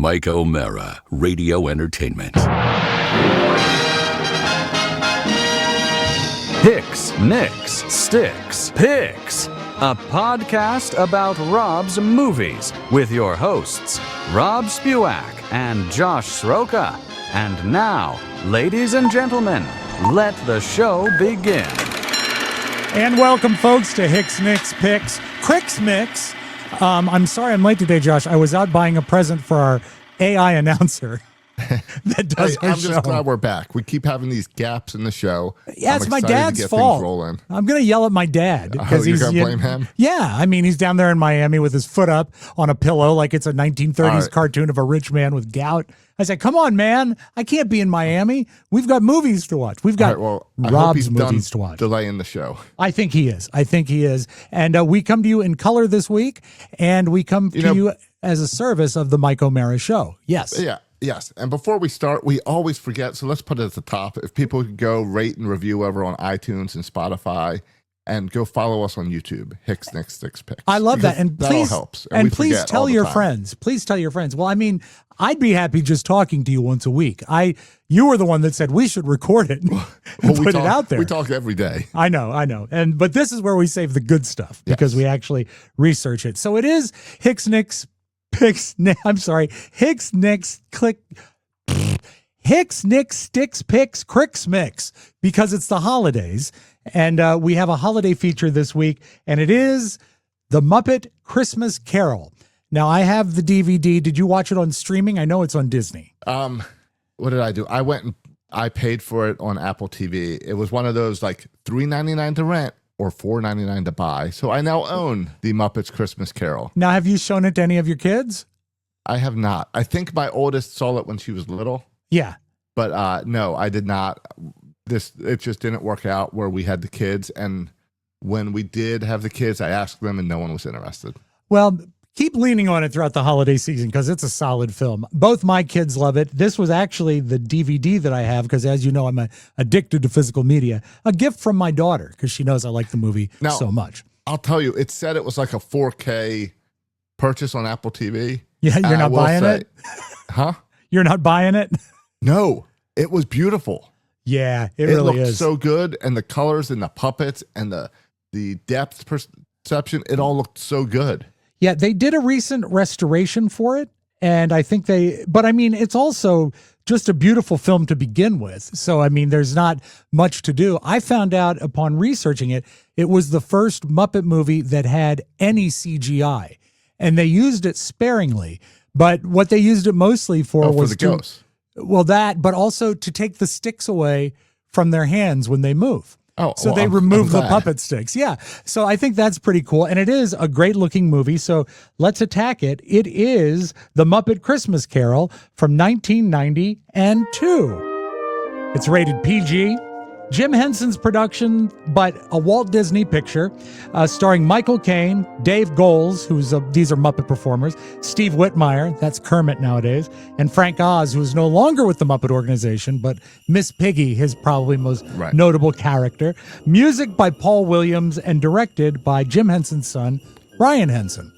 Mike O'Mara, Radio Entertainment. Hicks, Nicks, Sticks, Picks. A podcast about Rob's movies with your hosts, Rob Spewak and Josh Sroka. And now, ladies and gentlemen, let the show begin. And welcome, folks, to Hicks, Nicks, Picks, Cricks Mix. I'm sorry I'm late today, Josh. I was out buying a present for our AI announcer that does our I'm show. just glad we're back. We keep having these gaps in the show. Yeah, it's my dad's fault. I'm going to yell at my dad. Oh, you're going to blame him? Yeah, I mean, he's down there in Miami with his foot up on a pillow like it's a 1930s cartoon of a rich man with gout. I said, come on, man. I can't be in Miami. We've got movies to watch. We've got Rob's movies to watch. Delaying the show. I think he is. And we come to you in color this week, and we come to you as a service of the Mike O'Mara Show. Yes. Yeah. Yes. And before we start, we always forget. So let's put it at the top. If people could go rate and review over on iTunes and Spotify, and go follow us on YouTube, Hicks, Nicks, Sticks, Picks. I love that. And that please, all helps. And please tell your friends. Please tell your friends. Well, I mean, I'd be happy just talking to you once a week. You were the one that said we should record it and put it out there. We talk every day. I know. But this is where we save the good stuff because we actually research it. So it is Hicks, Nicks, Picks. Hicks, Nicks, Hicks, Nicks, Sticks, Picks, Cricks Mix, because it's the holidays. And we have a holiday feature this week, and it is The Muppet Christmas Carol. Now, I have the DVD. Did you watch it on streaming? I know it's on Disney. What did I do? I went and I paid for it on Apple TV. It was one of those like $3.99 to rent or $4.99 to buy. So I now own The Muppets Christmas Carol. Now, have you shown it to any of your kids? I have not. I think my oldest saw it when she was little. Yeah. But no, I did not. It just didn't work out where we had the kids. And when we did have the kids, I asked them and no one was interested. Well, keep leaning on it throughout the holiday season because it's a solid film. Both my kids love it. This was actually the DVD that I have because, as you know, I'm addicted to physical media. A gift from my daughter because she knows I like the movie so much. I'll tell you, it said it was like a 4K purchase on Apple TV. Yeah, you're not buying it? Huh? You're not buying it? No, it was beautiful. Yeah, it really looked is. So good, and the colors and the puppets and the depth perception, it all looked so good. Yeah, they did a recent restoration for it, and I think but I mean, it's also just a beautiful film to begin with. So, I mean, there's not much to do. I found out upon researching it, it was the first Muppet movie that had any CGI, and they used it sparingly. But what they used it mostly for was the ghosts. Well, but also to take the sticks away from their hands when they move. So they remove the puppet sticks. Yeah. So I think that's pretty cool. And it is a great looking movie. So let's attack it. It is The Muppet Christmas Carol from 1992. It's rated PG. Jim Henson's production, but a Walt Disney picture, starring Michael Caine, Dave Goelz, these are Muppet performers, Steve Whitmire, that's Kermit nowadays, and Frank Oz, who is no longer with the Muppet organization, but Miss Piggy, his probably most notable character. Music by Paul Williams and directed by Jim Henson's son, Brian Henson.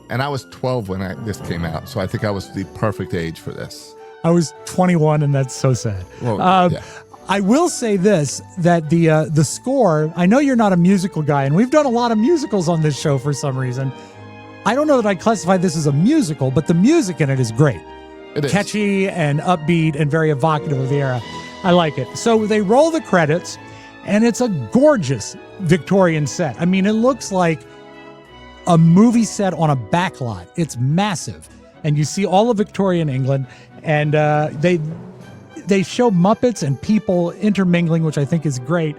And I was 12 when this came out, so I think I was the perfect age for this. I was 21, and that's so sad. Well, yeah. I will say this, that the score, I know you're not a musical guy, and we've done a lot of musicals on this show for some reason. I don't know that I'd classify this as a musical, but the music in it is great. It is. Catchy and upbeat and very evocative of the era. I like it. So they roll the credits, and it's a gorgeous Victorian set. I mean, it looks like a movie set on a backlot. It's massive. And you see all of Victorian England, and they show Muppets and people intermingling, which I think is great.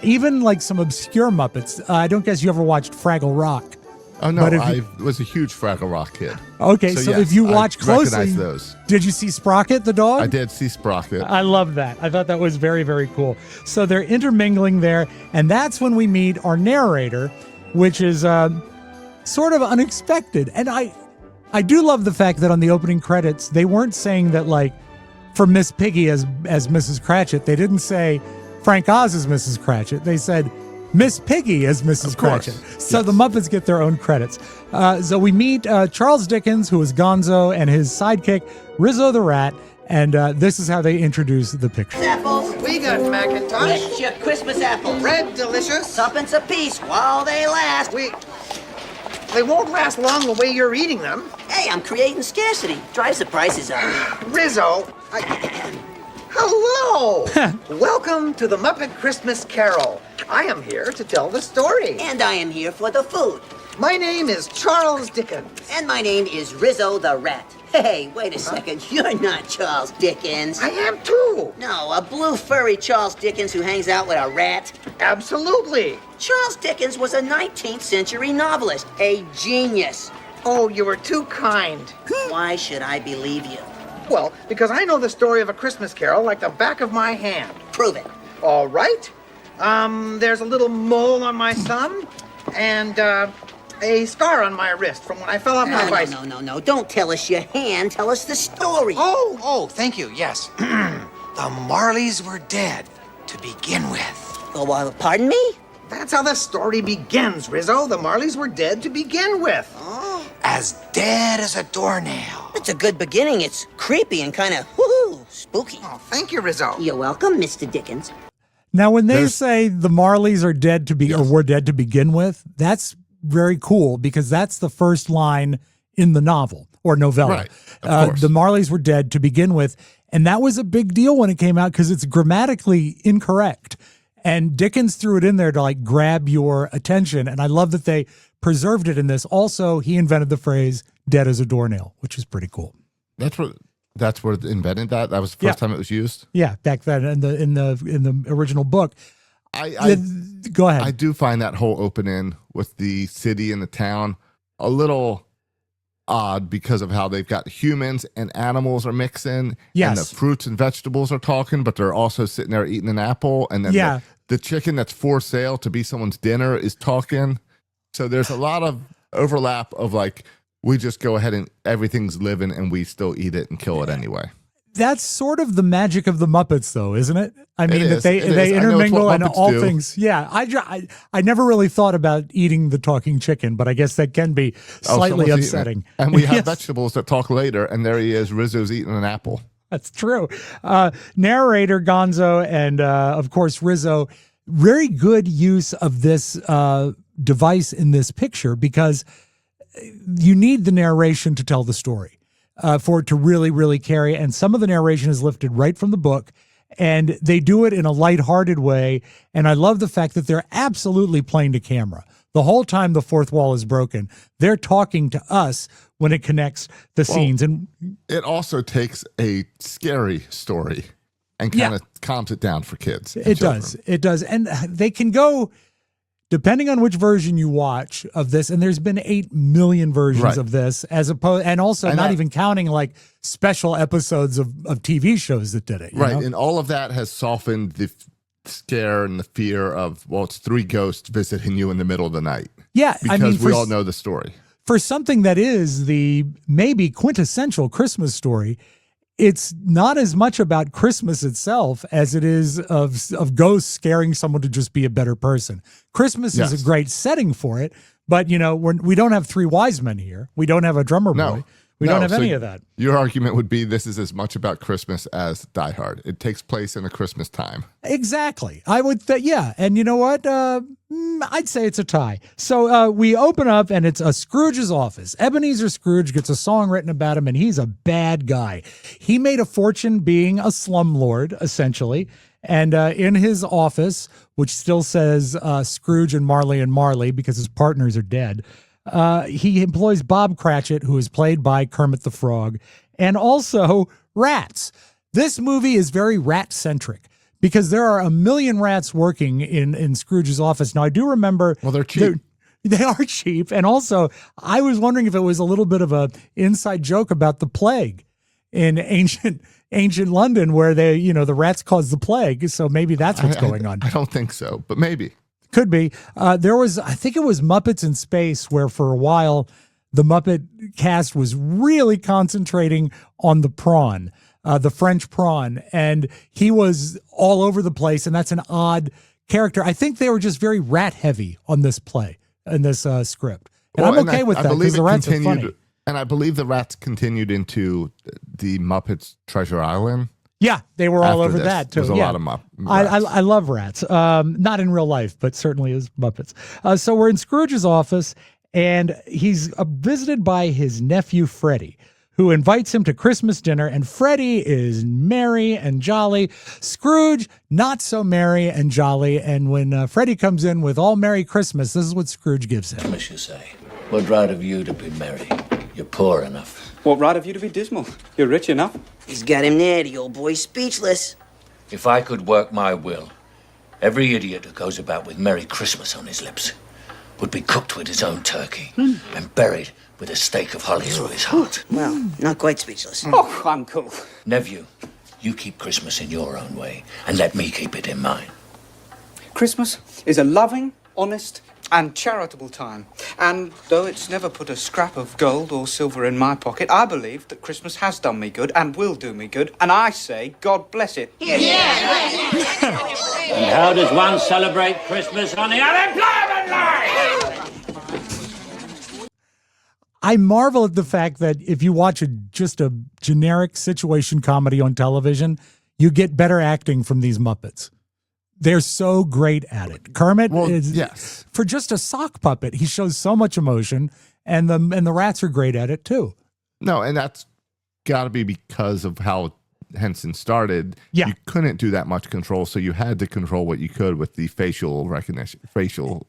Even like some obscure Muppets. I don't guess you ever watched Fraggle Rock. Oh, no, I was a huge Fraggle Rock kid. Okay, so yes, if you watch closely, recognize those. Did you see Sprocket the dog? I did see Sprocket. I love that. I thought that was very, very cool. So they're intermingling there, and that's when we meet our narrator, which is sort of unexpected. And I do love the fact that on the opening credits, they weren't saying that, like, for Miss Piggy as Mrs. Cratchit, they didn't say Frank Oz as Mrs. Cratchit. They said Miss Piggy as Mrs. Of course. Cratchit. So the Muppets get their own credits. So we meet Charles Dickens, who is Gonzo, and his sidekick, Rizzo the Rat. And this is how they introduce the picture. Apples. We got Macintosh. Get your Christmas apples. Red delicious. Tuppence apiece while they last. They won't last long the way you're eating them. Hey, I'm creating scarcity. Drives the prices up. Rizzo, hello. Welcome to the Muppet Christmas Carol. I am here to tell the story. And I am here for the food. My name is Charles Dickens. And my name is Rizzo the Rat. Hey, wait a second. You're not Charles Dickens. I am too. No, a blue furry Charles Dickens who hangs out with a rat. Absolutely. Charles Dickens was a 19th century novelist, a genius. Oh, you were too kind. Why should I believe you? Well, because I know the story of A Christmas Carol like the back of my hand. Prove it. All right. There's a little mole on my thumb and a scar on my wrist from when I fell off my bicycle. No. Don't tell us your hand. Tell us the story. Oh, thank you. Yes. The Marleys were dead to begin with. Oh, pardon me? That's how the story begins, Rizzo. The Marleys were dead to begin with. Oh. As dead as a doornail. It's a good beginning. It's creepy and kind of woohoo, spooky. Oh, thank you, Rizzo. You're welcome, Mr. Dickens. Now, when they say the Marleys are dead to be or were dead to begin with, that's very cool because that's the first line in the novel or novella. Right, of course. The Marleys were dead to begin with, and that was a big deal when it came out because it's grammatically incorrect. And Dickens threw it in there to like grab your attention, and I love that they preserved it in this. Also, he invented the phrase "dead as a doornail," which is pretty cool. That's where it invented that. That was the first time it was used. Yeah, back then in the original book. Go ahead. I do find that whole opening with the city and the town a little odd because of how they've got humans and animals are mixing. Yes. And the fruits and vegetables are talking, but they're also sitting there eating an apple. And then the chicken that's for sale to be someone's dinner is talking. So there's a lot of overlap of like, we just go ahead and everything's living and we still eat it and kill it anyway. That's sort of the magic of the Muppets, though, isn't it? I mean, that they is. intermingle and all do. things. Yeah, I never really thought about eating the talking chicken, but I guess that can be slightly upsetting. And we have vegetables that talk later, and there he is, Rizzo's eating an apple. That's true. Narrator Gonzo and, of course, Rizzo, very good use of this device in this picture because you need the narration to tell the story. For it to really, really carry. And some of the narration is lifted right from the book, and they do it in a lighthearted way. And I love the fact that they're absolutely playing to camera. The whole time the fourth wall is broken, they're talking to us when it connects the scenes. And it also takes a scary story and kind of calms it down for kids. It does. And they can go... Depending on which version you watch of this, and there's been 8 million versions of this, and also not even counting like special episodes of TV shows that did it. Right, know? And all of that has softened the scare and the fear of, well, it's 3 ghosts visiting you in the middle of the night. Yeah, because we all know the story. For something that is the maybe quintessential Christmas story, it's not as much about Christmas itself as it is of ghosts scaring someone to just be a better person. Christmas is a great setting for it, but we don't have 3 wise men here. We don't have a drummer boy. We don't have any of that. Your argument would be this is as much about Christmas as Die Hard. It takes place in a Christmas time. Exactly. I would, And you know what? I'd say it's a tie. So we open up and it's a Scrooge's office. Ebenezer Scrooge gets a song written about him and he's a bad guy. He made a fortune being a slumlord, essentially. And in his office, which still says Scrooge and Marley because his partners are dead, he employs Bob Cratchit, who is played by Kermit the Frog, and also rats. This movie is very rat-centric because there are 1 million rats working in Scrooge's office. Now, I do remember... Well, they're cheap. They are cheap. And also, I was wondering if it was a little bit of a inside joke about the plague in ancient London where the rats caused the plague. So maybe that's what's going on. I don't think so, but maybe. Could be. I think it was Muppets in Space, where for a while the Muppet cast was really concentrating on the prawn, the French prawn, and he was all over the place. And that's an odd character. I think they were just very rat heavy on this play, in this script. And I'm okay with that because the rats are funny. And I believe the rats continued into the Muppets Treasure Island. Yeah, they were all over that too. There's a lot of rats. I love rats. Not in real life, but certainly as Muppets. So we're in Scrooge's office, and he's visited by his nephew Freddie, who invites him to Christmas dinner. And Freddie is merry and jolly. Scrooge, not so merry and jolly. And when Freddie comes in with all Merry Christmas, this is what Scrooge gives him. Christmas, you say? What right have you to be merry? You're poor enough. What right have you to be dismal? You're rich enough. He's got him there, the old boy's speechless. If I could work my will, every idiot who goes about with Merry Christmas on his lips would be cooked with his own turkey and buried with a stake of holly through his heart. Well, not quite speechless. Oh, I'm cool. Nephew, you keep Christmas in your own way and let me keep it in mine. Christmas is a loving, honest, and charitable time. And though it's never put a scrap of gold or silver in my pocket, I believe that Christmas has done me good and will do me good. And I say, God bless it. And how does one celebrate Christmas on the unemployment line? I marvel at the fact that if you watch just a generic situation comedy on television, you get better acting from these Muppets. They're so great at it. Kermit is, yes. For just a sock puppet, he shows so much emotion, and the rats are great at it too. No, and that's got to be because of how Henson started. Yeah. You couldn't do that much control, so you had to control what you could with the facial recognition, facial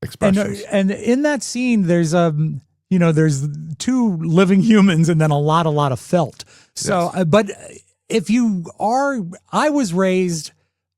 expressions. And in that scene, there's there's two living humans and then a lot of felt. So, Yes. But if you are, I was raised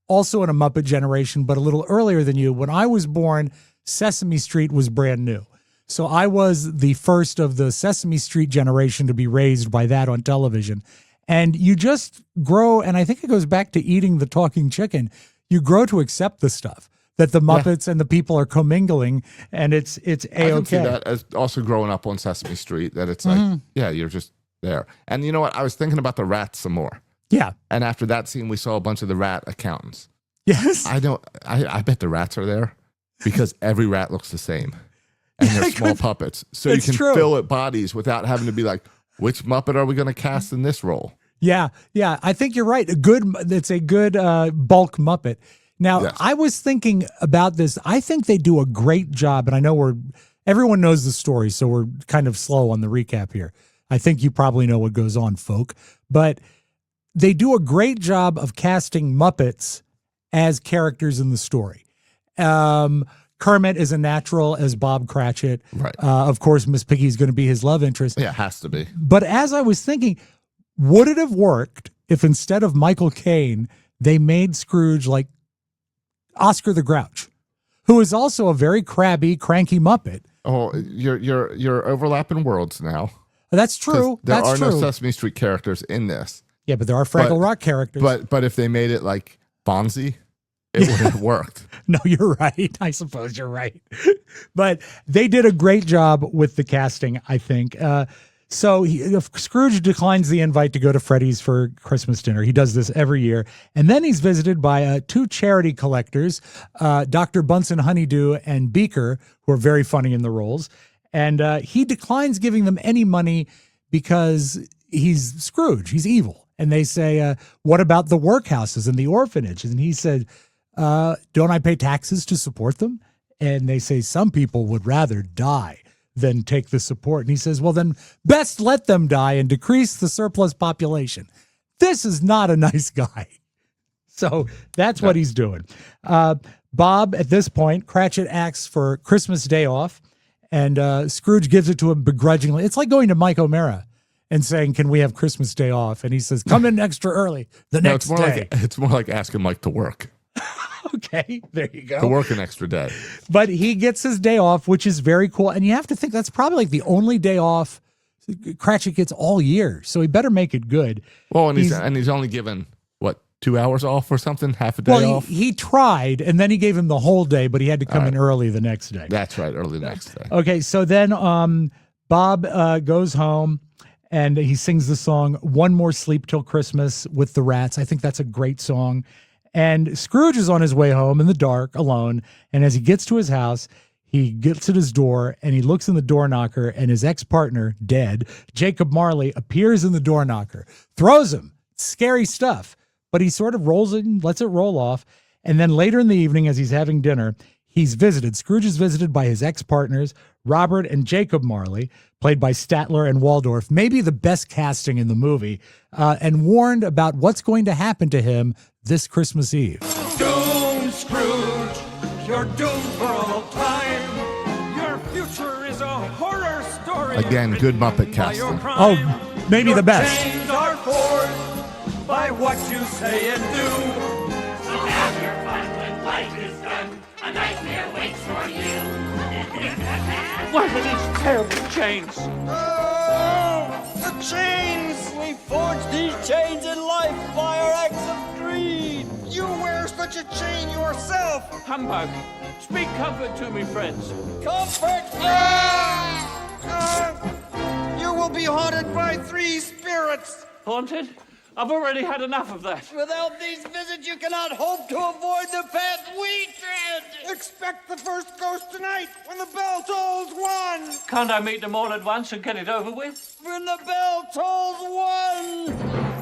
also in a Muppet generation, but a little earlier than you. When I was born, Sesame Street was brand new. So I was the first of the Sesame Street generation to be raised by that on television. And you just grow, and I think it goes back to eating the talking chicken. You grow to accept the stuff that the Muppets and the people are commingling, and it's A-okay. I can see that as also growing up on Sesame Street, that it's like, yeah, you're just there. And you know what? I was thinking about the rats some more. Yeah. And after that scene, we saw a bunch of the rat accountants. Yes. I bet the rats are there because every rat looks the same. And they're small puppets. So you can fill it bodies without having to be like, which Muppet are we going to cast in this role? Yeah. Yeah. I think you're right. It's a good bulk Muppet. Now, yes. I was thinking about this. I think they do a great job, and I know everyone knows the story, so we're kind of slow on the recap here. I think you probably know what goes on, folk. But they do a great job of casting Muppets as characters in the story. Kermit is a natural as Bob Cratchit. Right. Of course, Miss Piggy is going to be his love interest. Yeah, it has to be. But as I was thinking, would it have worked if instead of Michael Caine, they made Scrooge like Oscar the Grouch, who is also a very crabby, cranky Muppet? Oh, you're overlapping worlds now. That's true. There That's are true. no Sesame Street characters in this. Yeah, but there are Fraggle Rock characters. But if they made it like Fonzie, it would have worked. No, you're right. I suppose you're right. But they did a great job with the casting, I think. So Scrooge declines the invite to go to Freddy's for Christmas dinner. He does this every year. And then he's visited by two charity collectors, Dr. Bunsen Honeydew and Beaker, who are very funny in the roles. And he declines giving them any money because he's Scrooge. He's evil. And they say, what about the workhouses and the orphanages? And he said, don't I pay taxes to support them? And they say, some people would rather die than take the support. And he says, well, then best let them die and decrease the surplus population. This is not a nice guy. So that's what he's doing. Bob, at this point, Cratchit asks for Christmas Day off, and Scrooge gives it to him begrudgingly. It's like going to Mike O'Mara and saying, can we have Christmas Day off? And he says, come in extra early the next day. It's more like asking Mike to work. Okay, there you go. To work an extra day. But he gets his day off, which is very cool. And you have to think that's probably like the only day off Cratchit gets all year. So he better make it good. Well, and he's only given, 2 hours off or something? Half a day off? He tried, and then he gave him the whole day, but he had to come in early the next day. That's right, early the next day. Okay, so then Bob goes home, and he sings the song One More Sleep Till Christmas with the Rats. I think that's a great song. And Scrooge is on his way home in the dark, alone. And as he gets to his house, he gets at his door and he looks in the door knocker, and his ex-partner, dead, Jacob Marley, appears in the door knocker, throws him. Scary stuff. But he sort of rolls it and lets it roll off. And then later in the evening, as he's having dinner, Scrooge is visited by his ex-partners, Robert and Jacob Marley, played by Statler and Waldorf, maybe the best casting in the movie, and warned about what's going to happen to him this Christmas Eve. Doomed, Scrooge, you're doomed for all time. Your future is a horror story. Again, good Muppet casting. Oh, maybe the best. Your chains are forged by what you say and do. So have your fun when life is done. A nightmare waits for you. What are these terrible chains? Oh, the chains! We forged these chains in life by our acts of greed. You wear such a chain yourself. Humbug. Speak comfort to me, friends. Comfort! You will be haunted by 3 spirits. Haunted? I've already had enough of that. Without these visits, you cannot hope to avoid the path we tread. Expect the first ghost tonight when the bell tolls 1. Can't I meet them all at once and get it over with? When the bell tolls 1.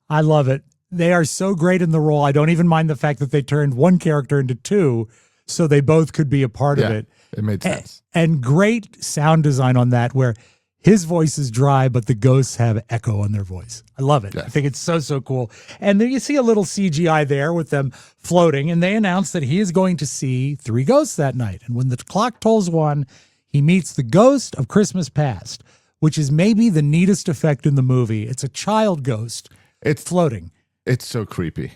I love it. They are so great in the role. I don't even mind the fact that they turned one character into 2 so they both could be a part of it. It made sense. And great sound design on that, where his voice is dry, but the ghosts have echo on their voice. I love it. Yes. I think it's so, so cool. And then you see a little CGI there with them floating, and they announce that he is going to see 3 ghosts that night. And when the clock tolls 1, he meets the ghost of Christmas past, which is maybe the neatest effect in the movie. It's a child ghost. It's floating. It's so creepy.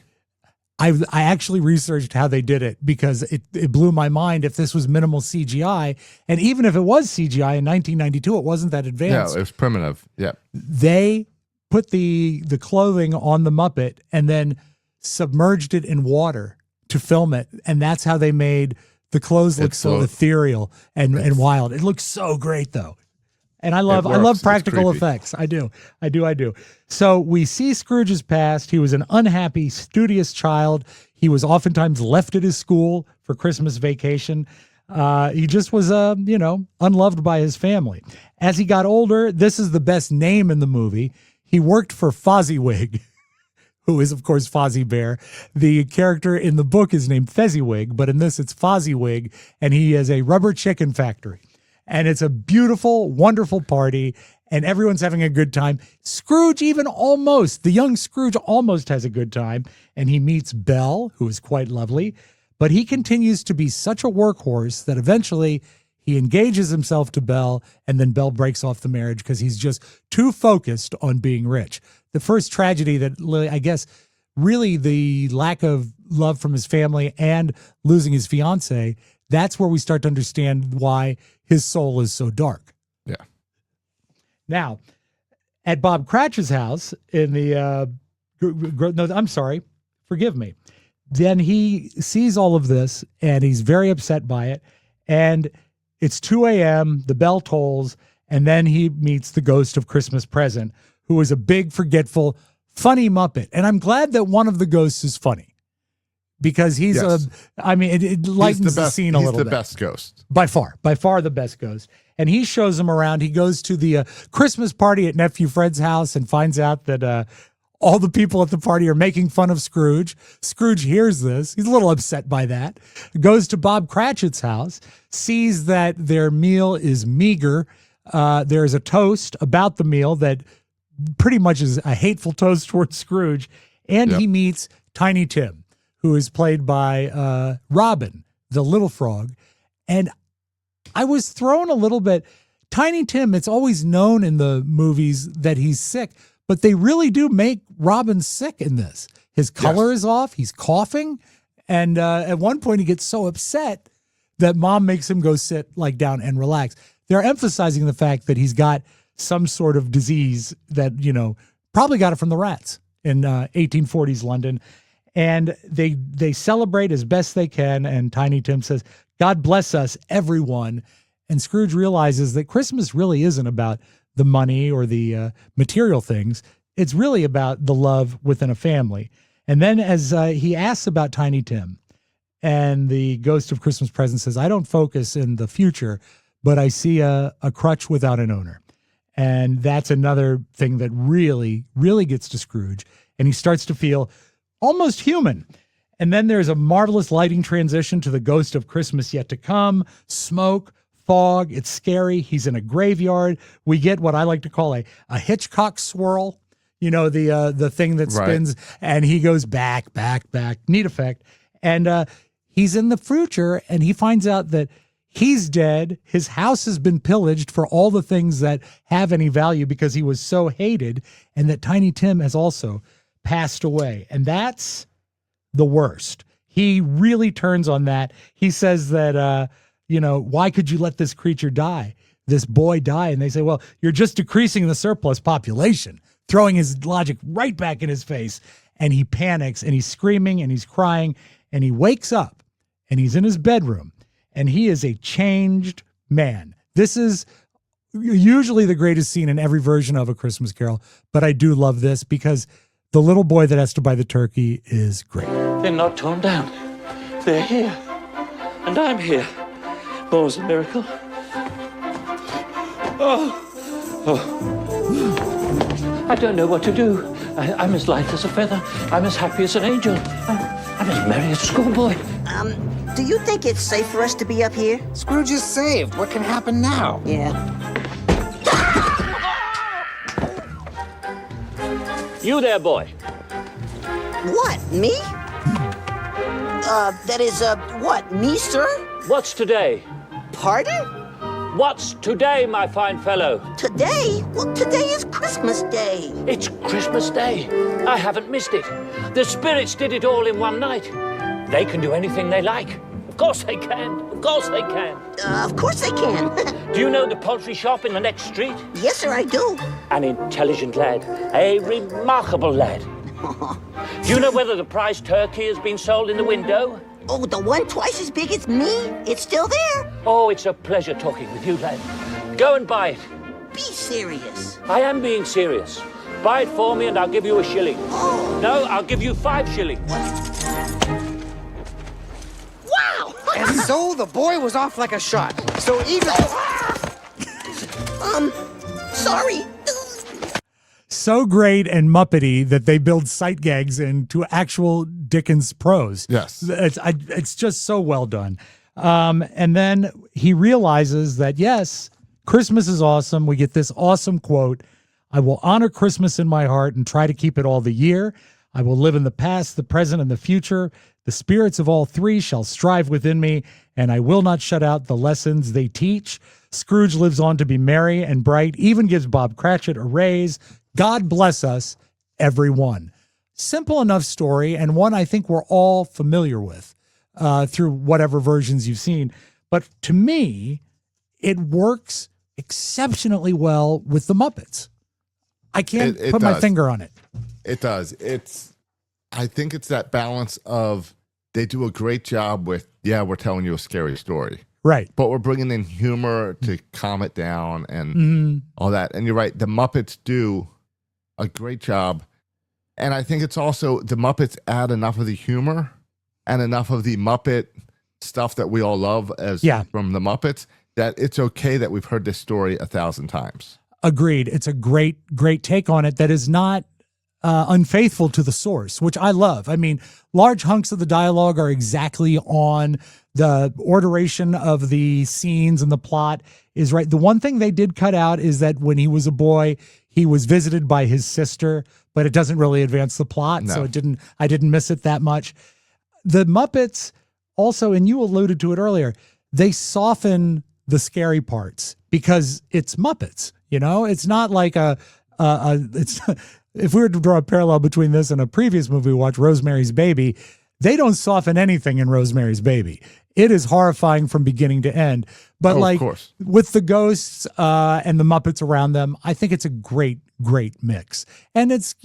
I actually researched how they did it because it blew my mind if this was minimal CGI. And even if it was CGI in 1992, it wasn't that advanced. Yeah, it was primitive. Yeah. They put the clothing on the Muppet and then submerged it in water to film it. And that's how they made the clothes look so ethereal and wild. It looks so great, though. And I love practical effects. I do. So we see Scrooge's past. He was an unhappy, studious child. He was oftentimes left at his school for Christmas vacation. He just was, unloved by his family. As he got older, this is the best name in the movie. He worked for Fozziwig, who is, of course, Fozzie Bear. The character in the book is named Fezziwig, but in this it's Fozziwig, and he has a rubber chicken factory. And it's a beautiful, wonderful party, and everyone's having a good time. Scrooge the young Scrooge almost has a good time, and he meets Belle, who is quite lovely, but he continues to be such a workhorse that eventually he engages himself to Belle, and then Belle breaks off the marriage because he's just too focused on being rich. The first tragedy that, I guess, really the lack of love from his family and losing his fiance, that's where we start to understand why his soul is so dark. Yeah. Now, at Bob Cratchit's house in the, forgive me. Then he sees all of this and he's very upset by it. And it's 2 a.m., the bell tolls, and then he meets the ghost of Christmas Present, who is a big, forgetful, funny Muppet. And I'm glad that one of the ghosts is funny. Because it lightens the scene a little bit. He's the best ghost. By far the best ghost. And he shows him around. He goes to the Christmas party at Nephew Fred's house and finds out that all the people at the party are making fun of Scrooge. Scrooge hears this. He's a little upset by that. Goes to Bob Cratchit's house, sees that their meal is meager. There's a toast about the meal that pretty much is a hateful toast towards Scrooge. And he meets Tiny Tim, who is played by Robin, the little frog. And I was thrown a little bit. Tiny Tim, it's always known in the movies that he's sick, but they really do make Robin sick in this. His color is off. He's coughing. And at one point he gets so upset that Mom makes him go sit down and relax. They're emphasizing the fact that he's got some sort of disease that, probably got it from the rats in 1840s London. And they celebrate as best they can. And Tiny Tim says, God bless us, everyone. And Scrooge realizes that Christmas really isn't about the money or the material things. It's really about the love within a family. And then as he asks about Tiny Tim, and the ghost of Christmas Present says, I don't focus in the future, but I see a crutch without an owner. And that's another thing that really, really gets to Scrooge. And he starts to feel almost human. And then there's a marvelous lighting transition to the ghost of Christmas yet to come, smoke, fog. It's scary. He's in a graveyard. We get what I like to call a Hitchcock swirl, you know, the thing that spins, and he goes back, back, back. Neat effect. And he's in the future, and he finds out that he's dead. His house has been pillaged for all the things that have any value because he was so hated, and that Tiny Tim has also passed away. And that's the worst. He really turns on that. He says that, why could you let this creature die, this boy die? And they say, well, you're just decreasing the surplus population, throwing his logic right back in his face. And he panics, and he's screaming, and he's crying, and he wakes up, and he's in his bedroom, and he is a changed man. This is usually the greatest scene in every version of A Christmas Carol, but I do love this because the little boy that has to buy the turkey is great. They're not torn down. They're here. And I'm here. More's a miracle. I don't know what to do. I'm as light as a feather. I'm as happy as an angel. I'm as merry as a schoolboy. Do you think it's safe for us to be up here? Scrooge is saved. What can happen now? Yeah. You there, boy. What, me? What, me, sir? What's today? Pardon? What's today, my fine fellow? Today? Well, today is Christmas Day. It's Christmas Day. I haven't missed it. The spirits did it all in one night. They can do anything they like. Of course they can. Of course they can. Of course they can. Do you know the poultry shop in the next street? Yes, sir, I do. An intelligent lad. A remarkable lad. Do you know whether the prize turkey has been sold in the window? Oh, the one twice as big as me? It's still there? Oh, it's a pleasure talking with you, lad. Go and buy it. Be serious. I am being serious. Buy it for me and I'll give you a shilling. Oh. No, I'll give you 5 shillings. Wow! And so the boy was off like a shot. So even... Sorry. So great and Muppety that they build sight gags into actual Dickens prose. Yes. It's just so well done. And then he realizes that, yes, Christmas is awesome. We get this awesome quote. I will honor Christmas in my heart and try to keep it all the year. I will live in the past, the present, and the future. The spirits of all three shall strive within me, and I will not shut out the lessons they teach. Scrooge lives on to be merry and bright, even gives Bob Cratchit a raise. God bless us, everyone. Simple enough story, and one I think we're all familiar with through whatever versions you've seen. But to me, it works exceptionally well with the Muppets. I can't put my finger on it. It does. I think it's that balance of they do a great job with, we're telling you a scary story. Right. But we're bringing in humor to calm it down and all that. And you're right. The Muppets do a great job. And I think it's also the Muppets add enough of the humor and enough of the Muppet stuff that we all love from the Muppets that it's okay that we've heard this story 1,000 times. Agreed. It's a great, great take on it that is not unfaithful to the source, which I love. I mean, large hunks of the dialogue are exactly on. The orderation of the scenes and the plot is right. The one thing they did cut out is that when he was a boy, he was visited by his sister, but it doesn't really advance the plot. No. So I didn't miss it that much. The Muppets also, and you alluded to it earlier, they soften the scary parts because it's Muppets. You know, it's not like it's if we were to draw a parallel between this and a previous movie we watched, Rosemary's Baby, they don't soften anything in Rosemary's Baby. It is horrifying from beginning to end. But of course, with the ghosts and the Muppets around them, I think it's a great, great mix. And it's,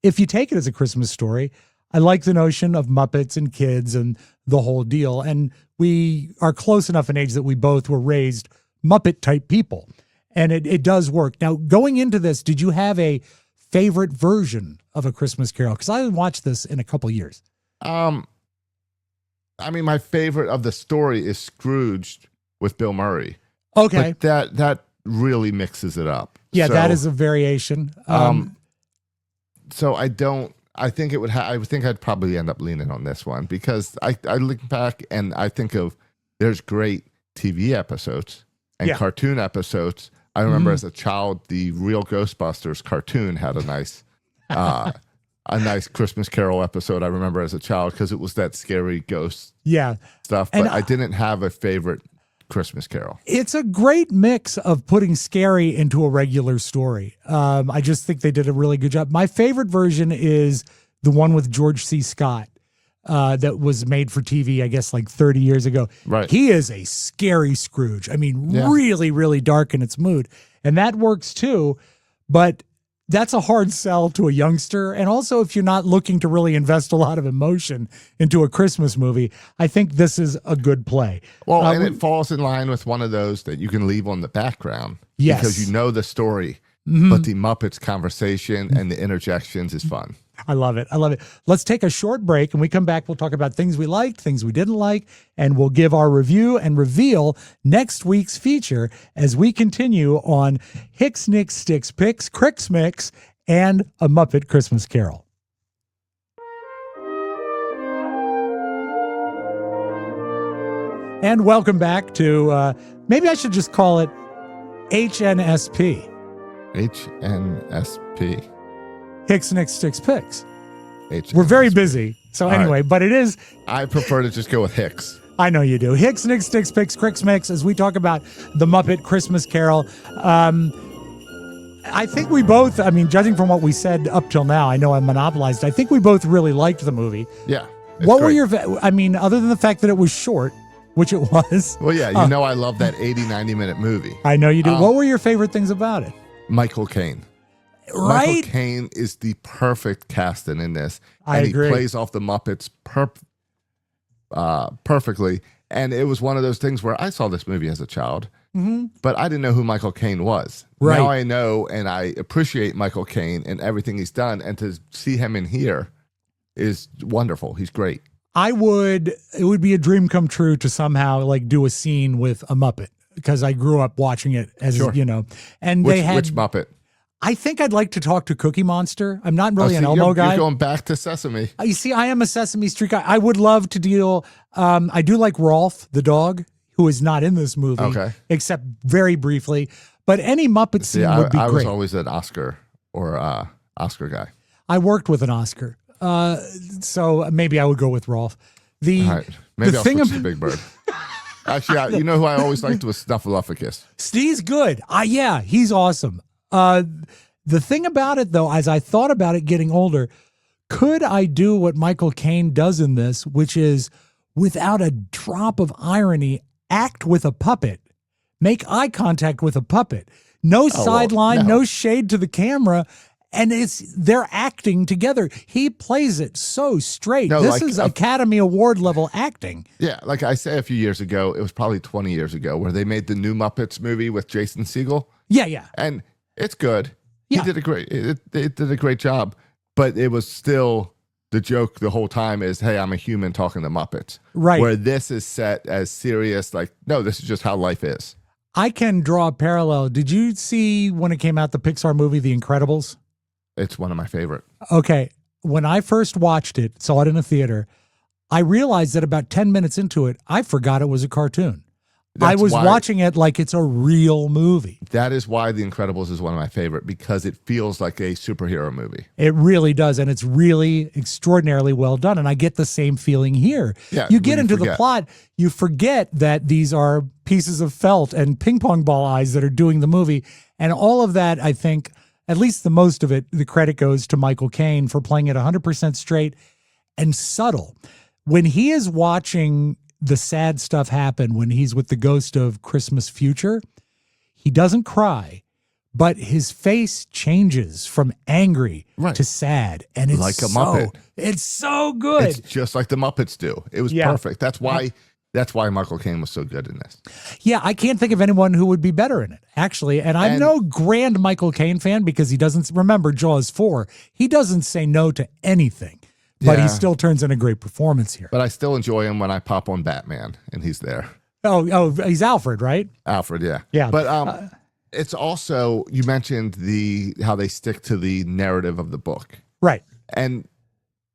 if you take it as a Christmas story, I like the notion of Muppets and kids and the whole deal. And we are close enough in age that we both were raised Muppet type people. And it does work. Now, going into this, did you have a favorite version of A Christmas Carol? Because I haven't watched this in a couple years. I mean, my favorite of the story is Scrooged with Bill Murray. Okay. But that really mixes it up. Yeah, So, that is a variation. So I think it would I would think I'd probably end up leaning on this one because I look back and I think of there's great TV episodes and cartoon episodes. I remember as a child, the Real Ghostbusters cartoon had a nice Christmas Carol episode. I remember as a child because it was that scary ghost stuff. But I didn't have a favorite Christmas Carol. It's a great mix of putting scary into a regular story. I just think they did a really good job. My favorite version is the one with George C. Scott that was made for TV, I guess, like 30 years ago. Right. He is a scary Scrooge. I mean, really, really dark in its mood. And that works too, but that's a hard sell to a youngster. And also, if you're not looking to really invest a lot of emotion into a Christmas movie, I think this is a good play. Well, and it falls in line with one of those that you can leave on the background. Yes. Because you know the story, but the Muppets conversation and the interjections is fun. I love it. I love it. Let's take a short break. And we come back, we'll talk about things we liked, things we didn't like, and we'll give our review and reveal next week's feature as we continue on Hicks, Nicks, Sticks, Picks, Cricks Mix, and A Muppet Christmas Carol. And welcome back to, maybe I should just call it HNSP. HNSP. Hicks, Nicks, Sticks, Picks. We're very busy. So anyway, but it is. I prefer to just go with Hicks. I know you do. Hicks, Nicks, Sticks, Picks, Cricks Mix as we talk about the Muppet Christmas Carol. I think we both, I mean, judging from what we said up till now, I know I monopolized. I think we both really liked the movie. Yeah. What were your, I mean, other than the fact that it was short, which it was. Well, yeah, you know I love that 90-minute movie. I know you do. What were your favorite things about it? Michael Caine. Right? Michael Caine is the perfect casting in this. I agree. He plays off the Muppets perfectly. And it was one of those things where I saw this movie as a child, but I didn't know who Michael Caine was. Right. Now I know, and I appreciate Michael Caine and everything he's done. And to see him in here is wonderful. He's great. It would be a dream come true to somehow like do a scene with a Muppet because I grew up watching it as, you know, and which Muppet? I think I'd like to talk to Cookie Monster. I'm not really an Elmo guy. You're going back to Sesame. You see, I am a Sesame Street guy. I would love to deal. I do like Rolf, the dog, who is not in this movie, except very briefly. But any Muppet scene would be great. I was always an Oscar or Oscar guy. I worked with an Oscar. So maybe I would go with Rolf. Maybe I'll switch to Big Bird. Actually, you know who I always liked was Snuffleupagus. Steve's good. Yeah, he's awesome. The thing about it, though, as I thought about it getting older, could I do what Michael Caine does in this, which is, without a drop of irony, act with a puppet, make eye contact with a puppet, no sideline, no shade to the camera, and they're acting together. He plays it so straight. This is Academy Award level acting. Yeah, like I say a few years ago, it was probably 20 years ago, where they made the new Muppets movie with Jason Segel. Yeah. And it's good. Yeah. He did it did a great job, but it was still the joke the whole time is, hey, I'm a human talking to Muppets. Right. Where this is set as serious, like, no, this is just how life is. I can draw a parallel. Did you see when it came out the Pixar movie The Incredibles? It's one of my favorite. Okay. When I first watched it, saw it in a theater, I realized that about 10 minutes into it, I forgot it was a cartoon. I was watching it like it's a real movie. That is why The Incredibles is one of my favorite, because it feels like a superhero movie. It really does, and it's really extraordinarily well done, and I get the same feeling here. Yeah, you get into the plot, you forget that these are pieces of felt and ping pong ball eyes that are doing the movie, and all of that, I think, at least the most of it, the credit goes to Michael Caine for playing it 100% straight and subtle. When he is watching the sad stuff happen, when he's with the ghost of Christmas future, he doesn't cry, but his face changes from angry to sad, and it's like a Muppet. It's so good. It's just like the Muppets do. It was perfect. That's why That's why Michael Caine was so good in this. Yeah, I can't think of anyone who would be better in it, actually. And I'm no grand Michael Caine fan because he doesn't, remember Jaws 4, he doesn't say no to anything, but he still turns in a great performance here. But I still enjoy him when I pop on Batman and he's there. Oh, he's Alfred, right? Alfred, yeah. Yeah. But it's also, you mentioned how they stick to the narrative of the book. Right. And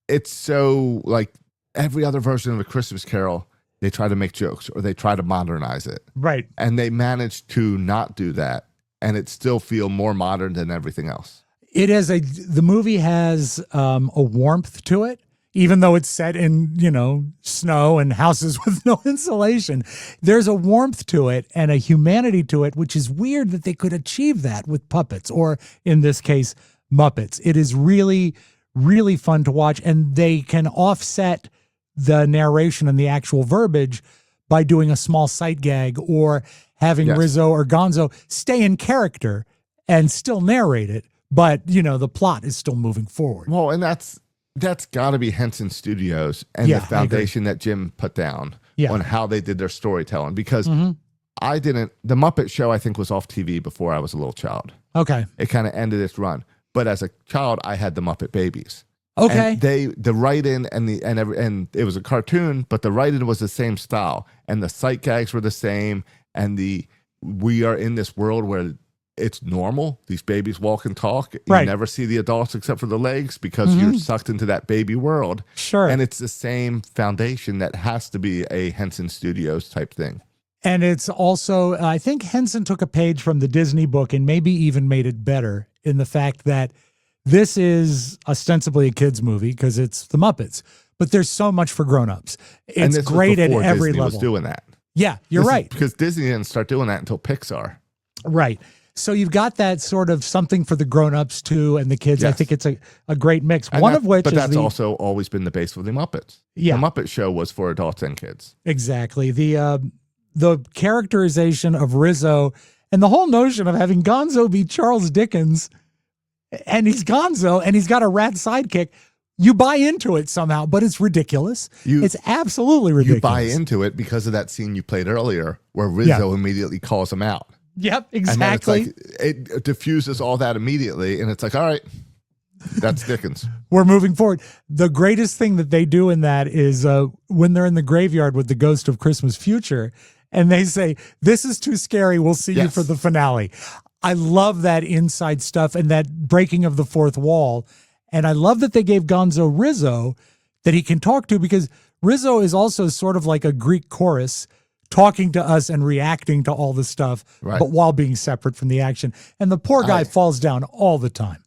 it's so like every other version of A Christmas Carol, they try to make jokes or they try to modernize it. Right. And they managed to not do that and it still feel more modern than everything else. The movie has a warmth to it, even though it's set in, snow and houses with no insulation. There's a warmth to it and a humanity to it, which is weird that they could achieve that with puppets, or in this case, Muppets. It is really, really fun to watch, and they can offset the narration and the actual verbiage by doing a small sight gag or having Rizzo or Gonzo stay in character and still narrate it, but the plot is still moving forward. Well, and that's got to be Henson Studios and the foundation that Jim put down on how they did their storytelling, because the Muppet Show I think was off TV before I was a little child. Okay. It kind of ended its run, but as a child I had the Muppet Babies. Okay. And the write-in and it was a cartoon, but the write-in was the same style, and the sight gags were the same, and we are in this world where it's normal. These babies walk and talk. You never see the adults except for the legs because you're sucked into that baby world. Sure. And it's the same foundation that has to be a Henson Studios type thing. And it's also, I think Henson took a page from the Disney book and maybe even made it better in the fact that this is ostensibly a kid's movie because it's the Muppets, but there's so much for grown-ups. It's great at every Disney level. was doing that. Yeah, you're right. Because Disney didn't start doing that until Pixar. Right. So you've got that sort of something for the grown-ups too and the kids. Yes. I think it's a great mix. And One of which but is that's also always been the base of the Muppets. Yeah. The Muppet Show was for adults and kids. Exactly. The characterization of Rizzo and the whole notion of having Gonzo be Charles Dickens, and he's Gonzo and he's got a rat sidekick. You buy into it somehow, but it's ridiculous. It's absolutely ridiculous. You buy into it because of that scene you played earlier where Rizzo immediately calls him out. Yep, exactly. And it diffuses all that immediately, and it's like, all right, that's Dickens. We're moving forward. The greatest thing that they do in that is when they're in the graveyard with the ghost of Christmas Future, and they say, "This is too scary. We'll see you for the finale." I love that inside stuff and that breaking of the fourth wall. And I love that they gave Gonzo Rizzo that he can talk to, because Rizzo is also sort of like a Greek chorus talking to us and reacting to all the stuff, but while being separate from the action. And the poor guy falls down all the time.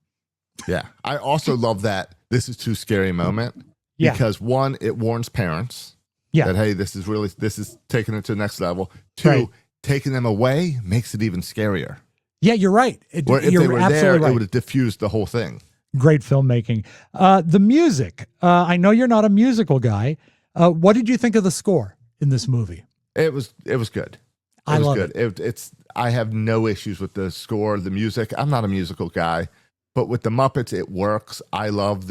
Yeah. I also love that this is too scary moment because one, it warns parents that, hey, this is taking it to the next level. Two, taking them away makes it even scarier. Yeah, you're right. Where if they were there, it would have diffused the whole thing. Great filmmaking. The music. I know you're not a musical guy. What did you think of the score in this movie? It was good. I love it. It's I have no issues with the score, the music. I'm not a musical guy, but with the Muppets, it works. I love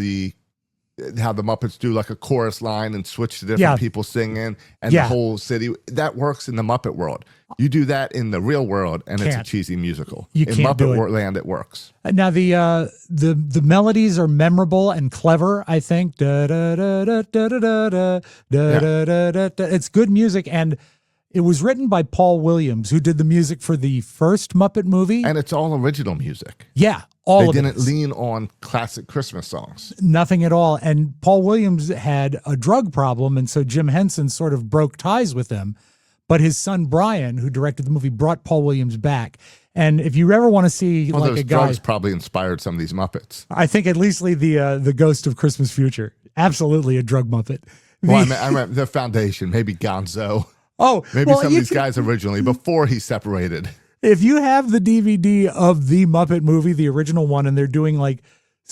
how the Muppets do like a chorus line and switch to different people singing and the whole city. That works in the Muppet world. You do that in the real world, and it's a cheesy musical. In Muppet land, it works. Now the melodies are memorable and clever. I think it's good music, and it was written by Paul Williams, who did the music for the first Muppet movie, and it's all original music. Yeah, they didn't lean on classic Christmas songs. Nothing at all. And Paul Williams had a drug problem, and so Jim Henson sort of broke ties with him. But his son Brian, who directed the movie, brought Paul Williams back. And if you ever want to see those a guy, drugs probably inspired some of these Muppets. I think at least the Ghost of Christmas Future, absolutely a drug Muppet. Well, I meant the foundation, maybe Gonzo. Oh, maybe some of these guys originally before he separated. If you have the DVD of the Muppet movie, the original one, and they're doing like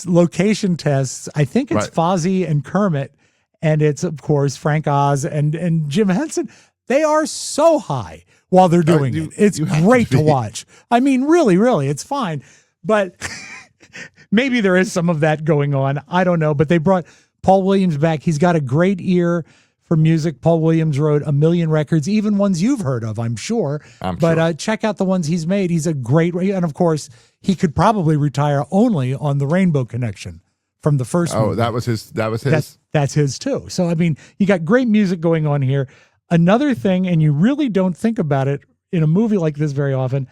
location tests, I think it's Fozzie and Kermit, and it's of course Frank Oz and Jim Henson. They are so high while they're doing it. It's great to watch. I mean, really, really, it's fine. But maybe there is some of that going on. I don't know. But they brought Paul Williams back. He's got a great ear for music. Paul Williams wrote a million records, even ones you've heard of, I'm sure. But check out the ones he's made. He's a great, and of course, he could probably retire only on the Rainbow Connection from the first movie. That was his. That's his too. So, I mean, you got great music going on here. Another thing, and you really don't think about it in a movie like this very often,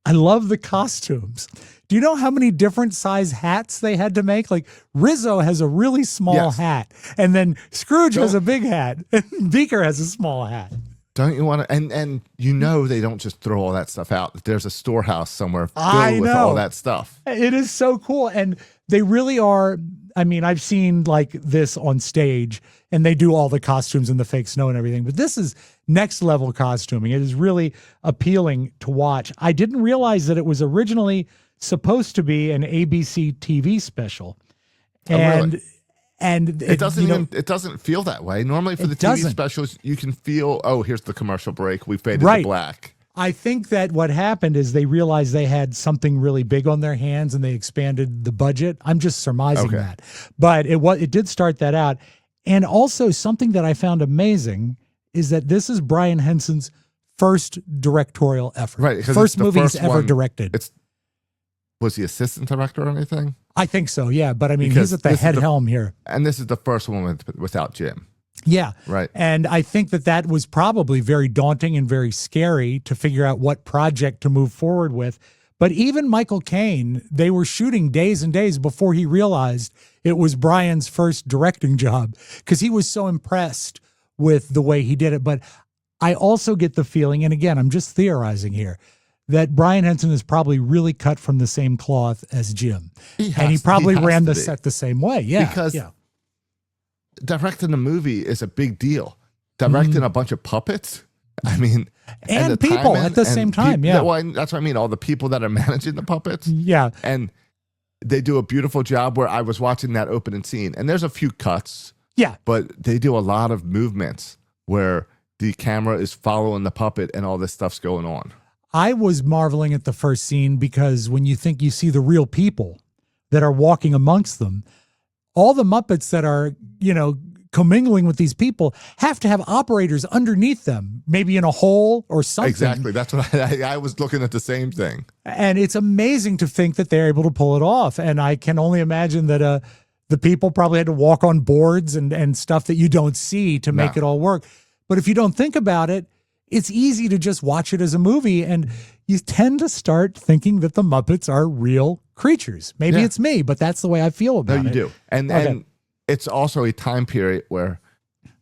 I love the costumes. Do you know how many different size hats they had to make? Like Rizzo has a really small hat, and then Scrooge has a big hat, and Beaker has a small hat. Don't you want to? And you know they don't just throw all that stuff out. There's a storehouse somewhere filled with all that stuff. It is so cool, and they really are. I mean, I've seen like this on stage, and they do all the costumes and the fake snow and everything, but this is next level costuming. It is really appealing to watch. I didn't realize that it was originally supposed to be an ABC TV special. And really? and it doesn't it doesn't feel that way. Normally for the TV specials, you can feel, oh, here's the commercial break. We faded to black. I think that what happened is they realized they had something really big on their hands and they expanded the budget. I'm just surmising that. But it did start that out. And also something that I found amazing is that this is Brian Henson's first directorial effort. Right. First movie he's ever directed. Was he assistant director or anything? I think so, yeah. But I mean, he's at the helm here. And this is the first one without Jim. Yeah. Right. And I think that was probably very daunting and very scary to figure out what project to move forward with. But even Michael Caine, they were shooting days and days before he realized it was Brian's first directing job because he was so impressed with the way he did it. But I also get the feeling, and again, I'm just theorizing here, that Brian Henson is probably really cut from the same cloth as Jim. And he probably ran the set the same way. Yeah. Because directing a movie is a big deal. Directing a bunch of puppets, I mean, and people at the same time. Yeah. Well, that's what I mean. All the people that are managing the puppets. Yeah. And they do a beautiful job where I was watching that opening scene and there's a few cuts. Yeah. But they do a lot of movements where the camera is following the puppet and all this stuff's going on. I was marveling at the first scene because when you think you see the real people that are walking amongst them, all the Muppets that are, commingling with these people have to have operators underneath them, maybe in a hole or something. Exactly. That's what I was looking at the same thing. And it's amazing to think that they're able to pull it off. And I can only imagine that the people probably had to walk on boards and stuff that you don't see to make it all work. But if you don't think about it, it's easy to just watch it as a movie. And you tend to start thinking that the Muppets are real creatures. Maybe it's me, but that's the way I feel about it. No, you do. And it's also a time period where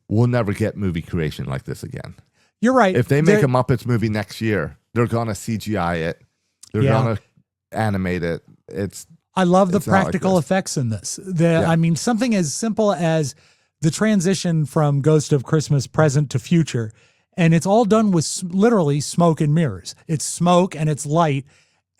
we'll never get movie creation like this again. You're right. If they make a Muppets movie next year, they're going to CGI it. They're going to animate it. I love the practical effects in this. I mean, something as simple as the transition from Ghost of Christmas Present to Future. And it's all done with literally smoke and mirrors. It's smoke and it's light,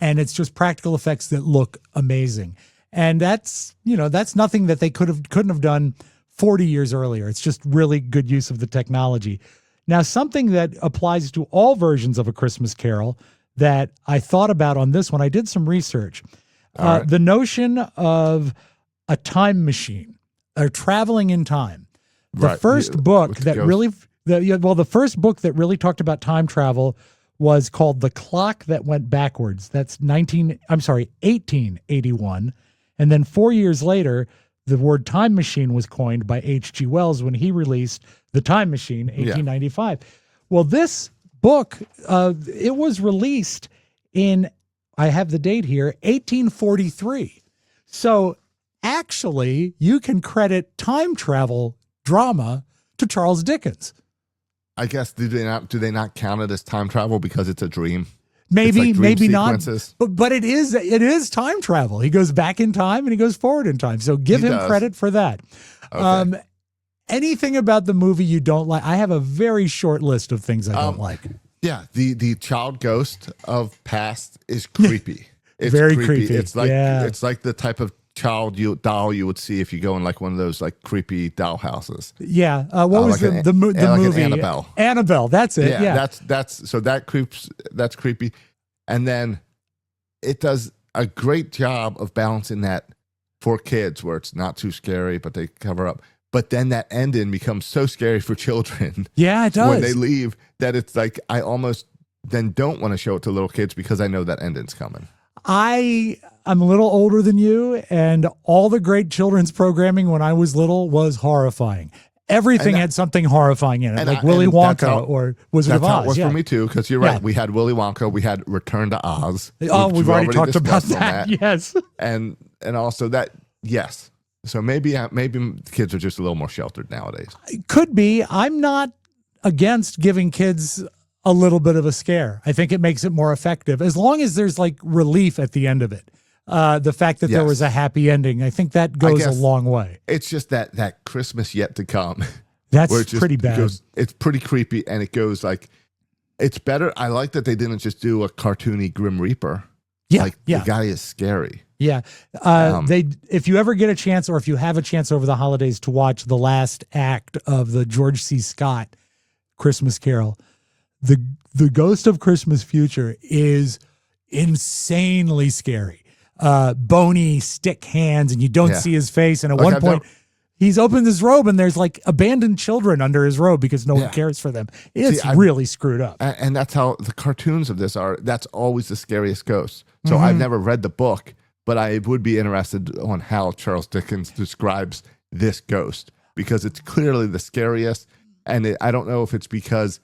and it's just practical effects that look amazing. And that's nothing that they couldn't have done 40 years earlier. It's just really good use of the technology. Now, something that applies to all versions of A Christmas Carol that I thought about on this one, I did some research. The notion of a time machine or traveling in time. The first book that really... the first book that really talked about time travel was called The Clock That Went Backwards. That's 1881. And then 4 years later, the word time machine was coined by H.G. Wells when he released The Time Machine, 1895. Well, this book, it was released in, I have the date here, 1843. So actually, you can credit time travel drama to Charles Dickens. I guess do they not count it as time travel because it's a dream? Maybe, maybe not. But it is time travel. He goes back in time and he goes forward in time. So give him credit for that. Okay. Anything about the movie you don't like? I have a very short list of things I don't like. Yeah, the child ghost of past is creepy. It's very creepy. It's like it's like the type of doll you would see if you go in like one of those like creepy doll houses. Yeah. What was like the movie? Annabelle. Annabelle. That's it. Yeah. That's creepy. And then it does a great job of balancing that for kids where it's not too scary, but they cover up. But then that ending becomes so scary for children. Yeah, it does. When they leave, that it's like I almost then don't want to show it to little kids because I know that ending's coming. I'm a little older than you, and all the great children's programming when I was little was horrifying. Everything had something horrifying in it, like Willy Wonka or Wizard of Oz. That's how it was for me too, because you're right. Yeah. We had Willy Wonka, we had Return to Oz. Oh, we've already talked about that. Yes, and also that yes. So maybe the kids are just a little more sheltered nowadays. It could be. I'm not against giving kids a little bit of a scare. I think it makes it more effective as long as there's like relief at the end of it. The fact that there was a happy ending, I think that goes a long way. It's just that Christmas yet to come. That's pretty bad. It's pretty creepy, and it goes like, it's better. I like that they didn't just do a cartoony Grim Reaper. Yeah, the guy is scary. Yeah. If you ever get a chance, or if you have a chance over the holidays to watch the last act of the George C. Scott Christmas Carol, the Ghost of Christmas Future is insanely scary. Bony stick hands, and you don't see his face. And at one point, he's opened his robe, and there's like abandoned children under his robe because no one cares for them. It's really screwed up. And that's how the cartoons of this are. That's always the scariest ghost. So I've never read the book, but I would be interested on how Charles Dickens describes this ghost, because it's clearly the scariest. And I don't know if it's because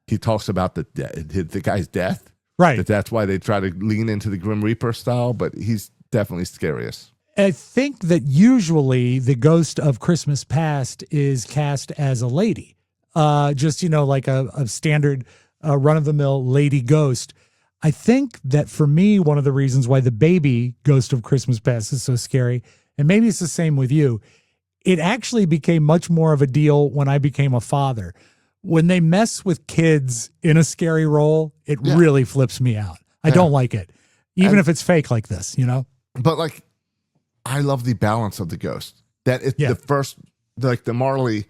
he talks about the guy's death. Right. That's why they try to lean into the Grim Reaper style, but he's definitely scariest. I think that usually the Ghost of Christmas Past is cast as a lady, just, like a standard run-of-the-mill lady ghost. I think that for me, one of the reasons why the baby Ghost of Christmas Past is so scary, and maybe it's the same with you, it actually became much more of a deal when I became a father. When they mess with kids in a scary role, it really flips me out. I don't like it, even if it's fake like this, But like, I love the balance of the ghost. That it's the first, like the Marleys,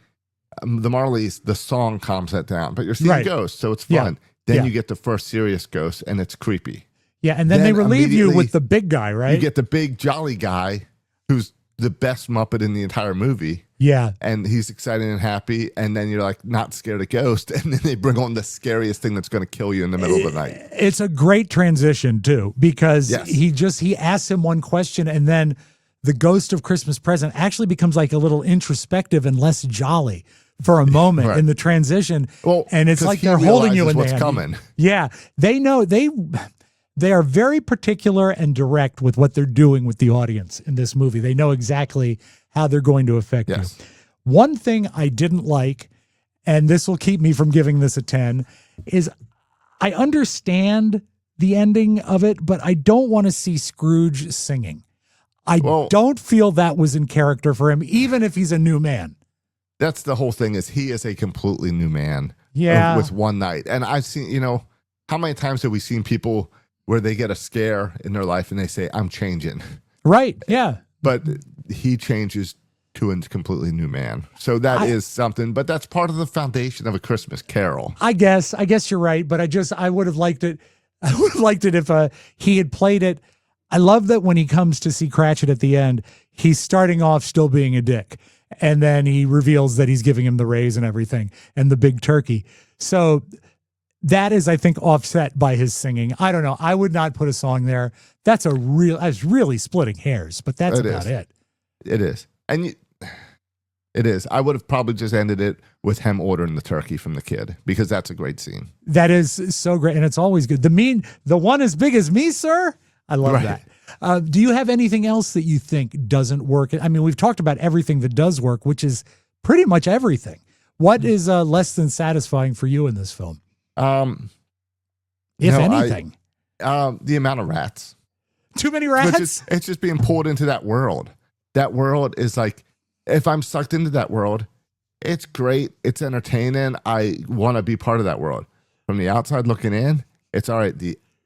the song calms that down, but you're seeing ghosts, so it's fun. Then you get the first serious ghost, and it's creepy. Yeah, and then they relieve you with the big guy, right? You get the big jolly guy who's the best Muppet in the entire movie. Yeah. And he's excited and happy, and then you're like not scared of ghost, and then they bring on the scariest thing that's going to kill you in the middle of the night. It's a great transition too, because he asks him one question, and then the Ghost of Christmas Present actually becomes like a little introspective and less jolly for a moment in the transition. Well, and it's like they're holding you in what's the hand. Coming. Yeah, they know they are very particular and direct with what they're doing with the audience in this movie. They know exactly how they're going to affect you. One thing I didn't like, and this will keep me from giving this a 10, is I understand the ending of it, but I don't want to see Scrooge singing. I don't feel that was in character for him, even if he's a new man. That's the whole thing, is he is a completely new man with one night. And I've seen, how many times have we seen people where they get a scare in their life and they say, I'm changing. Right, yeah. But he changes to a completely new man. So that is something, but that's part of the foundation of A Christmas Carol. I guess you're right, but I would have liked it. I would have liked it if he had played it. I love that when he comes to see Cratchit at the end, he's starting off still being a dick. And then he reveals that he's giving him the raise and everything and the big turkey. So that is, I think, offset by his singing. I don't know. I would not put a song there. That's really splitting hairs, but that's about it. It is. And it is. I would have probably just ended it with him ordering the turkey from the kid, because that's a great scene. That is so great. And it's always good. The one as big as me, sir. I love that. Do you have anything else that you think doesn't work? I mean, we've talked about everything that does work, which is pretty much everything. What is less than satisfying for you in this film? If anything. The amount of rats. Too many rats? It's just being pulled into that world. That world is like, if I'm sucked into that world, it's great. It's entertaining. I want to be part of that world. From the outside looking in, it's all right.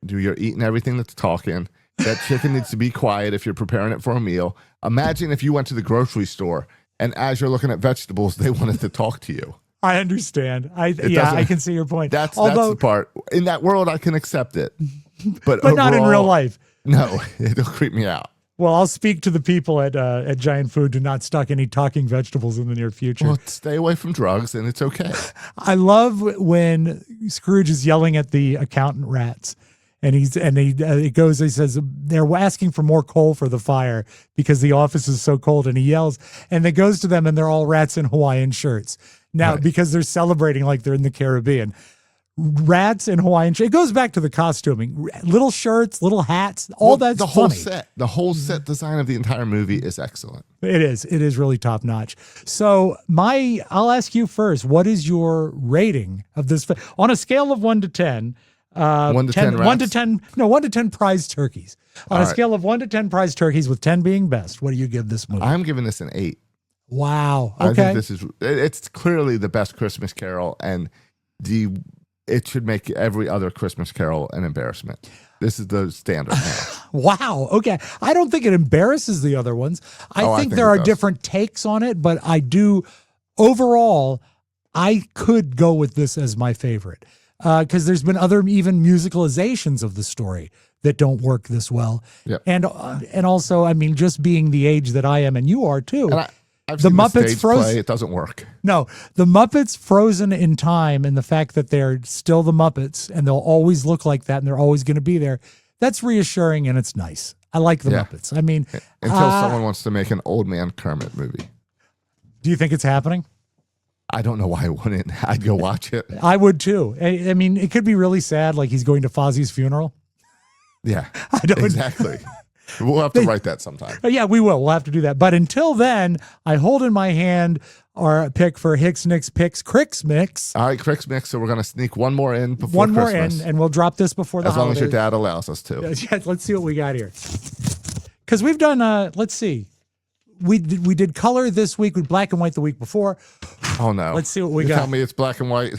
You're eating everything that's talking. That chicken needs to be quiet if you're preparing it for a meal. Imagine if you went to the grocery store and as you're looking at vegetables, they wanted to talk to you. I understand. I can see your point. That's the part. In that world, I can accept it. But overall, not in real life. No, it'll creep me out. Well, I'll speak to the people at Giant Food to not stock any talking vegetables in the near future. Well, stay away from drugs, and it's okay. I love when Scrooge is yelling at the accountant rats, and he says they're asking for more coal for the fire because the office is so cold, and he yells, and it goes to them, and they're all rats in Hawaiian shirts now Right. because they're celebrating like they're in the Caribbean. Rats in Hawaiian shirts. It goes back to the costuming, little shirts, little hats, all that's the whole funny. set. The whole set design of the entire movie is excellent. It is really top notch. So I'll ask you first. What is your rating of this on a scale of 1 to 10? 1 to 10 1 to rats? 10. No, 1 to 10 prize turkeys. On All a right. scale of 1 to 10 prize turkeys, with 10 being best, what do you give this movie? I'm giving this an 8. Wow. I Okay. think it's clearly the best Christmas Carol, and it should make every other Christmas Carol an embarrassment. This is the standard now. Wow. Okay. I don't think it embarrasses the other ones. I think there it are does. different takes on it, but I do overall, I could go with this as my favorite. Because there's been other even musicalizations of the story that don't work this well. Yep. And also, I mean, just being the age that I am and you are too. And I've The seen Muppets the stage froze- play. It doesn't work. No, the Muppets frozen in time and the fact that they're still the Muppets and they'll always look like that and they're always going to be there. That's reassuring and it's nice. I like the Yeah. Muppets. I mean, Until someone wants to make an old man Kermit movie. do you think it's happening? I don't know why I wouldn't. I'd go watch it. I would too. I mean, it could be really sad, like he's going to Fozzie's funeral. Yeah, don't- exactly. We'll have to write that sometime. Yeah, we will. We'll have to do that. But until then, I hold in my hand our pick for Hicks Nicks Picks Cricks Mix. All right, Cricks Mix. So we're going to sneak one more in before One more Christmas. in, and we'll drop this before the as long as your holidays. dad allows us to. Yeah, let's see what we got here. Because we've done, let's see. We did color this week with black and white the week before. Oh, no. Let's see what we you got. Tell me it's black and white.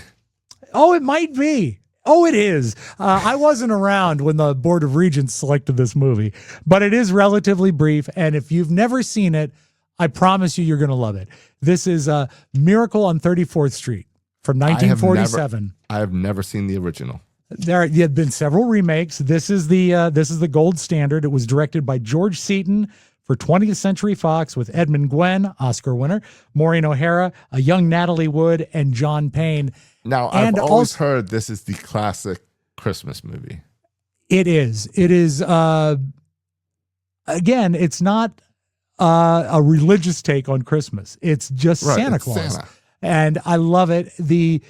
Oh, it might be. Oh, it is. I wasn't around when the Board of Regents selected this movie, but it is relatively brief. And if you've never seen it, I promise you're going to love it. This is Miracle on 34th Street from 1947. I have never seen the original. There have been several remakes. This is the gold standard. It was directed by George Seaton for 20th Century Fox with Edmund Gwenn, Oscar winner, Maureen O'Hara, a young Natalie Wood, and John Payne. Now, And I've always also- heard this is the classic Christmas movie. It is. It is. Again, it's not a religious take on Christmas. It's just Right, Santa it's Claus, Santa. and I love it. The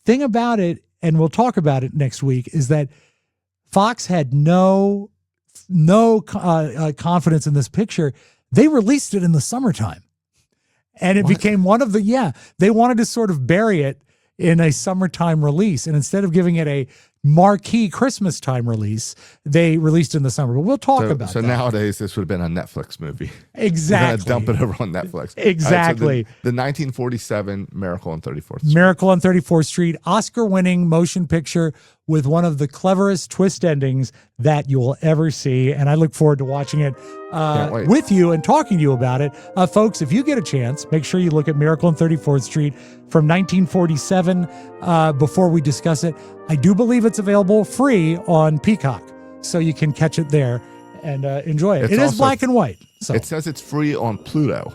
thing about it, and we'll talk about it next week, is that Fox had no confidence in this picture. They released it in the summertime, and it became one of the They wanted to sort of bury it in a summertime release, and instead of giving it a marquee Christmas time release, they released it in the summer. But we'll talk about So that. nowadays, this would have been a Netflix movie. Exactly. We're going to dump it over on Netflix. Exactly. All right, so the 1947 Miracle on 34th Street. Miracle on 34th Street, Oscar-winning motion picture with one of the cleverest twist endings that you will ever see. And I look forward to watching it Can't wait. with you and talking to you about it. Folks, if you get a chance, make sure you look at Miracle on 34th Street from 1947 before we discuss it. I do believe it's available free on Peacock, so you can catch it there and enjoy it. It's It is also- black and white. So, It says it's free on Pluto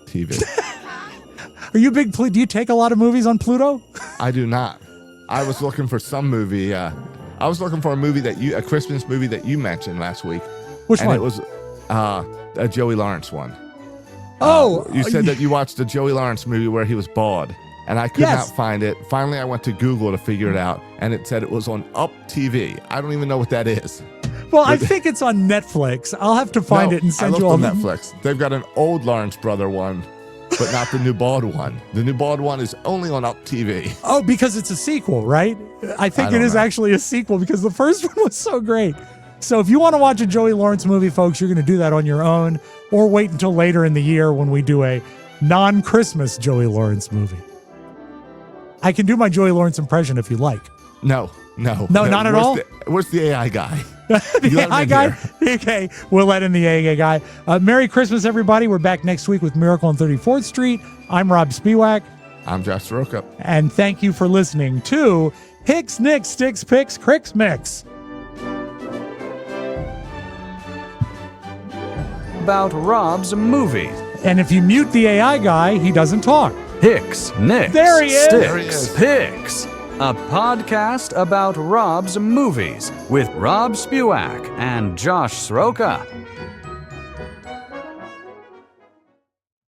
TV. are you big? Do you take a lot of movies on Pluto? I do not. I was looking for some movie. I was looking for a Christmas movie that you mentioned last week. Which and one? It was a Joey Lawrence one. You said that you watched a Joey Lawrence movie where he was bald, and I could Yes. not find it. Finally, I went to Google to figure it out, and it said it was on Up TV. I don't even know what that is. Well, I think it's on Netflix. I'll have to find No, it and send I you looked all on Netflix. They've got an old Lawrence brother one, but not the new bald one. The new bald one is only on Up TV. Oh, because it's a sequel, right? I think I it don't is know. actually a sequel because the first one was so great. So if you want to watch a Joey Lawrence movie, folks, you're going to do that on your own or wait until later in the year when we do a non-Christmas Joey Lawrence movie. I can do my Joey Lawrence impression if you like. No, not at all? Where's the AI guy? The You let him AI in guy? here. Okay, we'll let in the AI guy. Merry Christmas, everybody. We're back next week with Miracle on 34th Street. I'm Rob Spiewak, I'm Josh Soroka. and thank you for listening to Hicks, Nicks, Sticks, Picks, Cricks Mix. about Rob's movies. And if you mute the AI guy, he doesn't talk. Hicks, Nicks, There he is. Sticks, There he is. Picks. A podcast about Rob's movies with Rob Spewak and Josh Sroka.